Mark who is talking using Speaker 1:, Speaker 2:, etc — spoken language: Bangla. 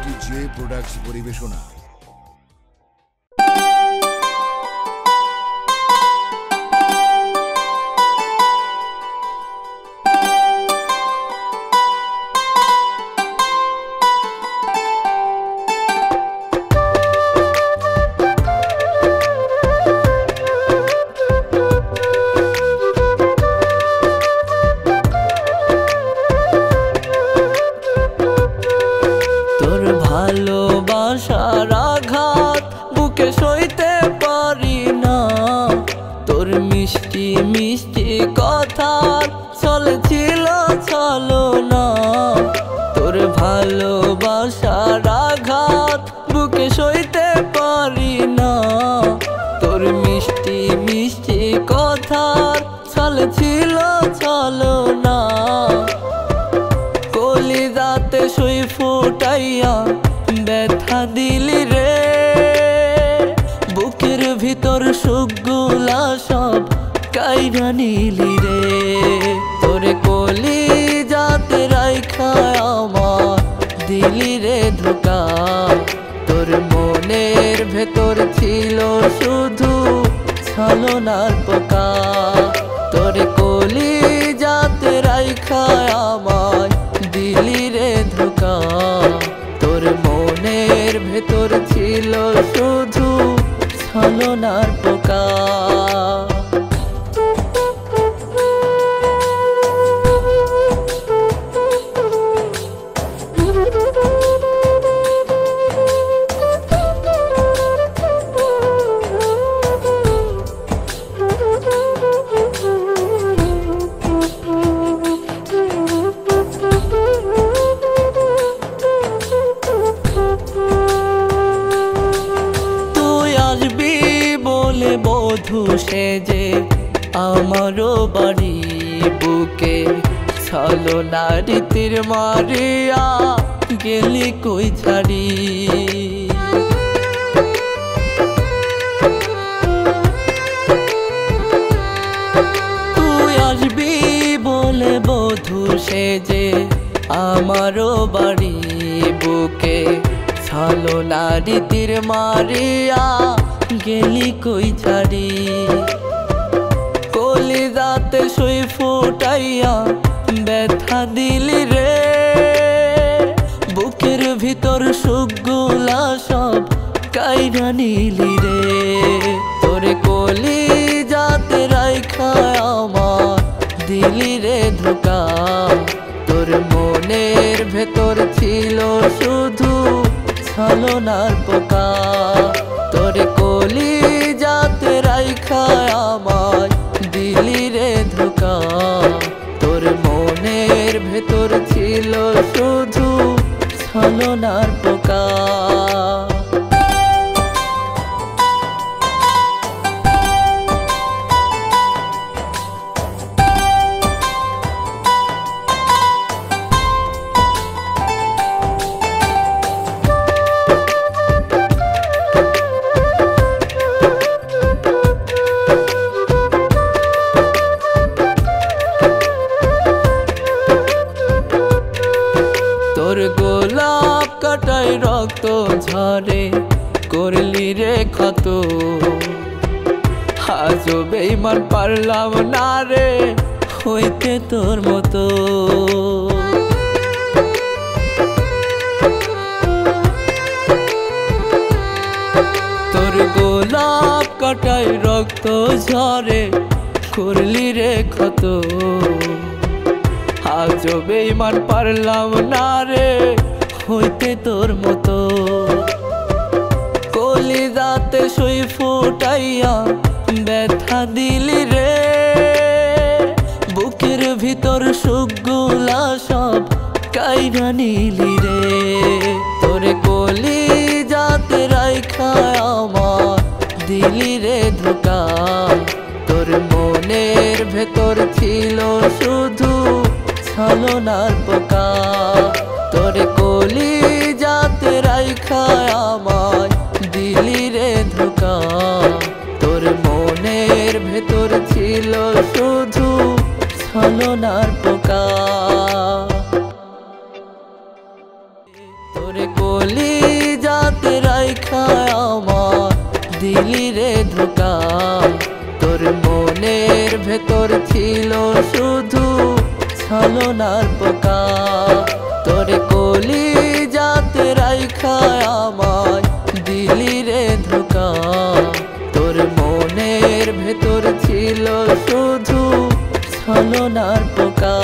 Speaker 1: যে প্রোডাক্টস পরিবেশনা।
Speaker 2: ভালোবাসার আঘাত বুকে সইতে পারি না, তোর মিষ্টি মিষ্টি কথার চলেছিল ছলনা। তোর ভালোবাসার আঘাত বুকে সইতে পারি না, তোর মিষ্টি মিষ্টি কথার চলেছিল ছলনা। কলিজাতে সুই ফুটাইয়া ব্যথা দিলি রে, বুকের ভিতর সুখগুলা সব কাইরা নিলি রে। তোরে কলিজাতে রাইখা আমার দিলি রে ধোকা, তোর মনের ভেতর ছিল শুধু ছলনার পোকা। তোরে কলিজাতে রাইখা আমায় দিলি রে ধোকা, তোর মনের ভেতর ছিল শুধু ছলনার পোকা। বধূ সেজে আমারও বাড়ি বুকে ছলনার তীর মারিয়া গেলি কই ছাড়ি। তুই আসবি বলে বধূ সেজে আমারও বাড়ি বুকে ছলনার তীর মারিয়া গেলি কই ছাড়ি। কলিজাতে সুই ফুটাইয়া ব্যথা দিলি রে, বুকের ভিতর সুখগুলা সব কাইরা নিলি রে। তোরে কলিজাতে রাইখা আমার দিলি রে ধোকা, তোর মনের ভেতর ছিল শুধু ছলনার পোকা। তোরে কলিজাতে রাইখা আমায় দিলি রে ধোকা, তোর মনের ভেতর ছিল শুধু ছলনার পোকা। তোর গোলাপ কাটাই রক্ত ঝরে করলি রে ক্ষত, আজও বেঈমান পারলাম না রে হইতে তোর মতো। তোর গোলাপ কাটাই রক্ত ঝরে করলি রে ক্ষত, আজও বেঈমান পারলাম না রে হইতে তোর মতো। কলিজাতে সুই ফুটাইয়া ব্যথা দিলি রে, বুকের ভিতর সুখগুলা সব কাইরা নিলি রে। তোরে কলিজাতে রাইখা আমার দিলি রে ধোকা, তোর মনের ভেতর ছিল শুধু ছলনার পোকা। তোরে কলিজাতে রাইখা আমায় দিলি রে ধোকা, তোর মনের ভেতর ছিল শুধু ছলনার পোকা। তোরে কলি দিলি রে ধোকা। তোর মনের ভেতর ছিল শুধু ছলনার পোকা। তোর কলি যাতে রাইখা আমায় দিলি রে ধোকা। তোর মনের ভেতর ছিল শুধু ছলনার পোকা।